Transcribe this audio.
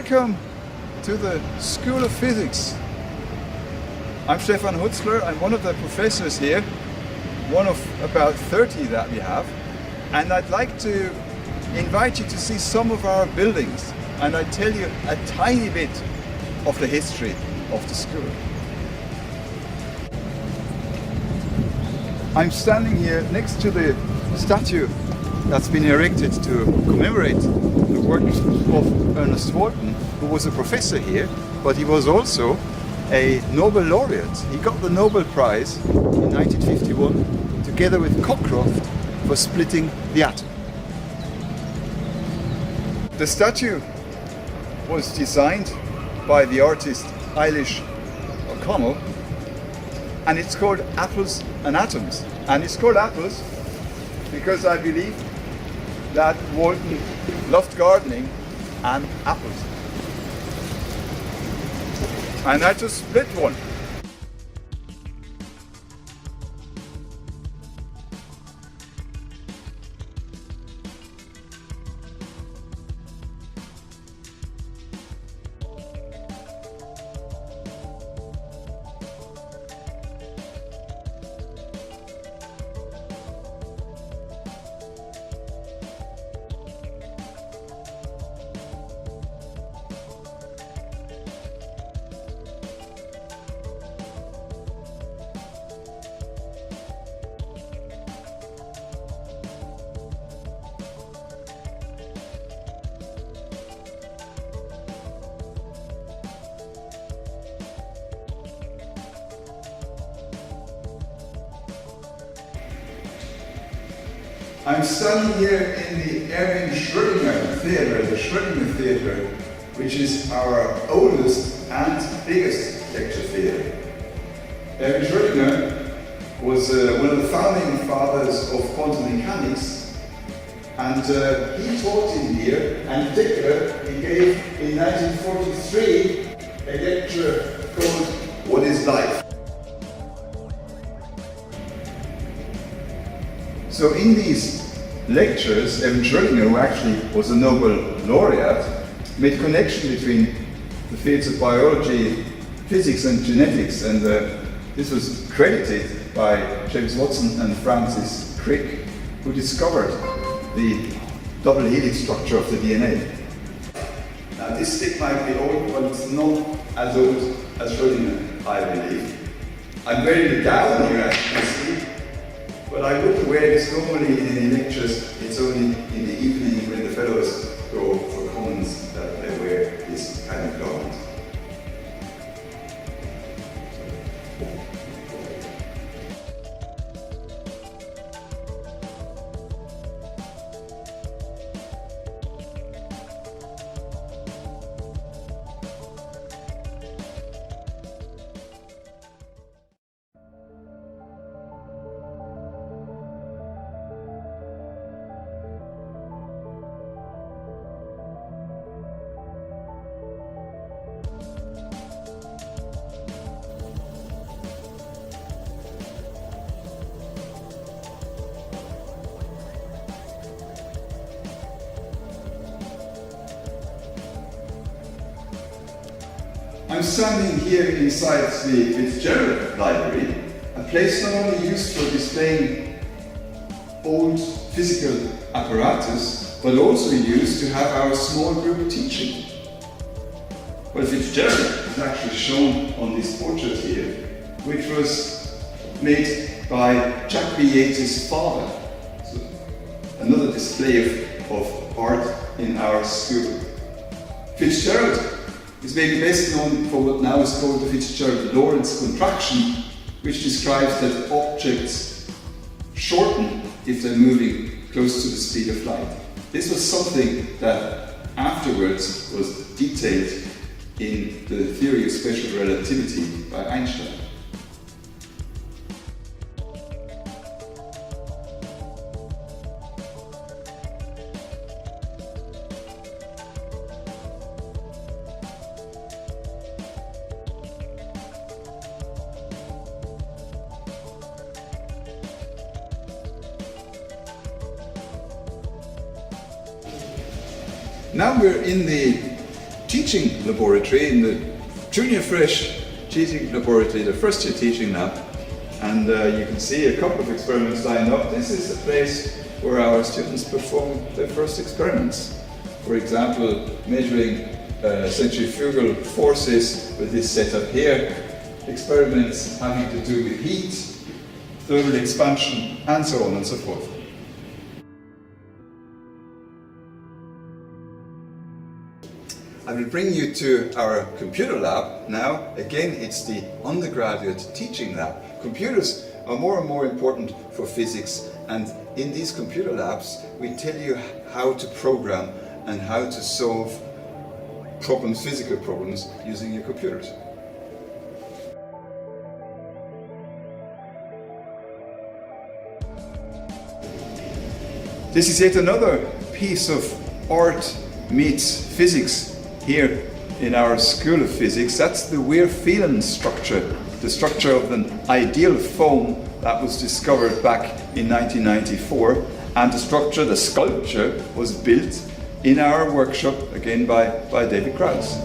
Welcome to the School of Physics. I'm Stefan Hutzler. I'm one of the professors here, one of about 30 that we have, and I'd like to invite you to see some of our buildings, and I'd tell you a tiny bit of the history of the school. I'm standing here next to the statue that's been erected to commemorate the work of Ernest Walton, who was a professor here, but he was also a Nobel laureate. He got the Nobel Prize in 1951 together with Cockcroft for splitting the atom. The statue was designed by the artist Eilish O'Connell, and it's called Apples and Atoms. And it's called apples because I believe that Walton loved gardening and apples. And I just split one. I'm standing here in the Erwin Schrödinger Theatre, the Schrödinger Theatre, which is our oldest and biggest lecture theatre. Erwin Schrödinger was one of the founding fathers of quantum mechanics, and he taught in here, and in particular he gave in 1943 a lecture called What is Life? So in these lectures, Erwin Schrödinger, who actually was a Nobel laureate, made connection between the fields of biology, physics and genetics, and this was credited by James Watson and Francis Crick, who discovered the double helix structure of the DNA. Now this stick might be old, but it's not as old as Schrödinger, I believe. I'm wearing it down here, as you can see. But I wouldn't wear this normally in any lectures. It's only in the evening when the fellows go for commons that they wear this kind of garment. I'm standing here inside the Fitzgerald Library, a place not only used for displaying old physical apparatus, but also used to have our small group teaching. Well, Fitzgerald is actually shown on this portrait here, which was made by Jack B. Yeates' father. So another display of art in our school. Fitzgerald is maybe best known for what now is called the Fitzgerald-Lorentz contraction, which describes that objects shorten if they're moving close to the speed of light. This was something that afterwards was detailed in the theory of special relativity by Einstein. Now we're in the teaching laboratory, in the junior fresh teaching laboratory, the first year teaching lab. And you can see a couple of experiments lined up. This is the place where our students perform their first experiments. For example, measuring centrifugal forces with this setup here. Experiments having to do with heat, thermal expansion, and so on and so forth. I will bring you to our computer lab now. Again, it's the undergraduate teaching lab. Computers are more and more important for physics, and in these computer labs we tell you how to program and how to solve problems, physical problems, using your computers. This is yet another piece of art meets physics here in our School of Physics. That's the Weir-Phelan structure, the structure of an ideal foam that was discovered back in 1994. And the structure, the sculpture, was built in our workshop, again by David Krause.